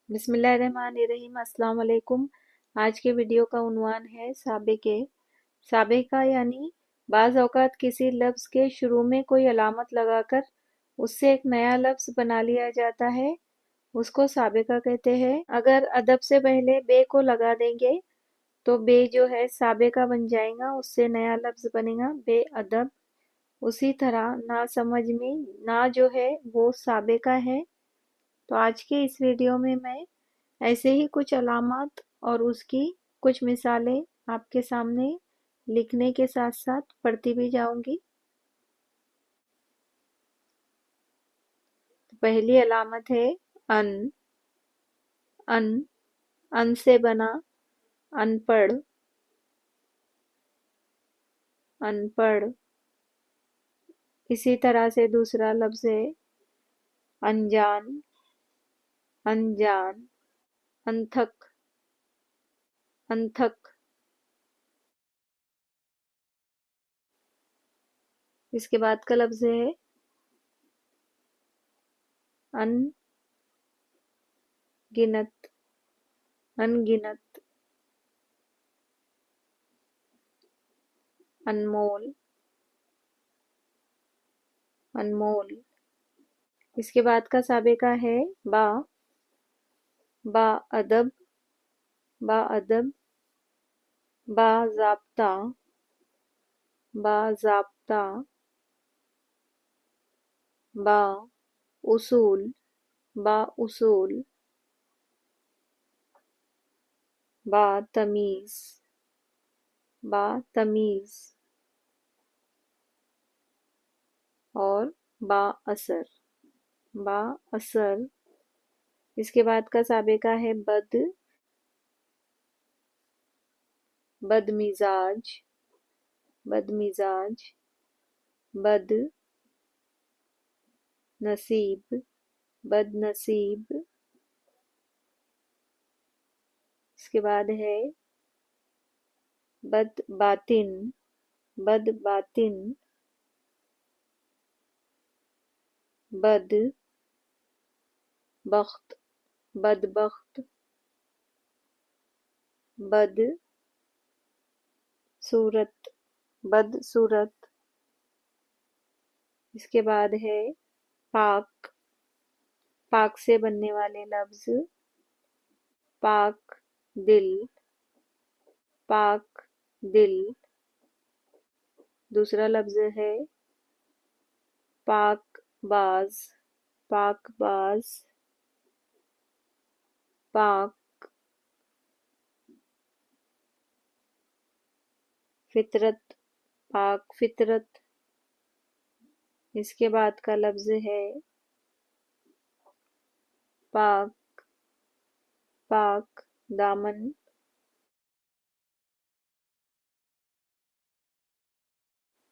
بسم اللہ الرحمن الرحیم۔ السلام علیکم۔ آج کے ویڈیو کا عنوان ہے سابقے۔ سابقہ یعنی بعض اوقات کسی لفظ کے شروع میں کوئی علامت لگا کر اس سے ایک نیا لفظ بنا لیا جاتا ہے، اس کو سابقہ کہتے ہیں۔ اگر ادب سے پہلے بے کو لگا دیں گے تو بے جو ہے سابقہ بن جائے گا، اس سے نیا لفظ بنے گا بے ادب۔ اسی طرح نا سمجھ میں نا جو ہے وہ سابقہ ہے۔ تو آج کے اس ویڈیو میں ایسے ہی کچھ علامات اور اس کی کچھ مثالیں آپ کے سامنے لکھنے کے ساتھ ساتھ پڑھتی بھی جاؤں گی۔ پہلی علامت ہے ان۔ ان ان سے بنا ان پڑھ۔ ان پڑھ۔ اسی طرح سے دوسرا لفظ ہے انجان۔ انجان۔ انتھک۔ انتھک۔ اس کے بعد کا لفظ ہے ان گنت۔ ان گنت۔ انمول۔ انمول۔ اس کے بعد کا سابقہ ہے با۔ با ادب۔ با ادب۔ با ضابطہ۔ با ضابطہ۔ با اصول۔ با اصول۔ با تمیز۔ با تمیز۔ اور با اثر۔ با اثر۔ اس کے بعد کا سابقہ ہے بد۔ بد مزاج۔ بد مزاج۔ بد نصیب۔ بد نصیب۔ اس کے بعد ہے بد باطن۔ بد باطن۔ بد بخت۔ بد بخت۔ بد صورت۔ بد صورت۔ اس کے بعد ہے پاک۔ پاک سے بننے والے لفظ پاک دل۔ پاک دل۔ دوسرا لفظ ہے پاک باز۔ پاک باز۔ پاک فطرت۔ پاک فطرت۔ اس کے بعد کا لفظ ہے پاک۔ پاک دامن۔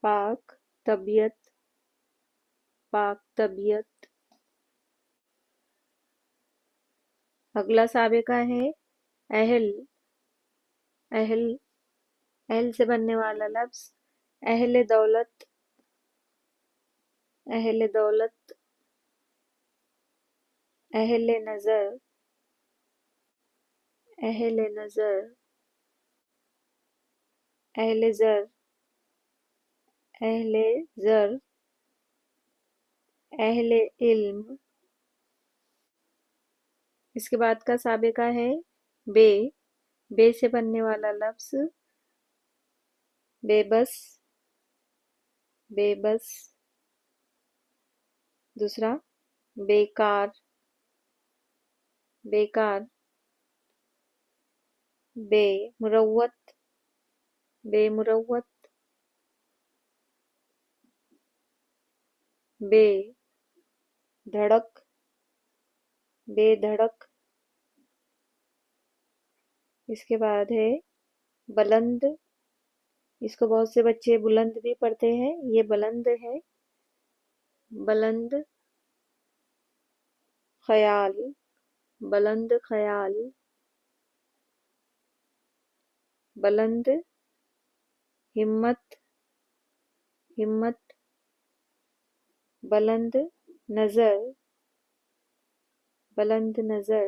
پاک طبیعت۔ پاک طبیعت۔ اگلا سابقہ ہے اہل۔ اہل۔ اہل سے بننے والا لفظ اہل دولت۔ اہل دولت۔ اہل نظر۔ اہل نظر۔ اہل زر۔ اہل زر۔ اہل علم۔ اس کے بعد کا سابقہ ہے بے۔ بے سے بننے والا لفظ بے بس۔ بے بس۔ دوسرا بیکار۔ بیکار۔ بے مروت۔ بے مروت۔ بے دھڑک۔ بے دھڑک۔ اس کے بعد ہے بلند۔ اس کو بہت سے بچے بلند بھی پڑھتے ہیں، یہ بلند ہے۔ بلند خیال۔ بلند خیال۔ بلند ہمت۔ ہمت۔ بلند نظر۔ بلند نظر۔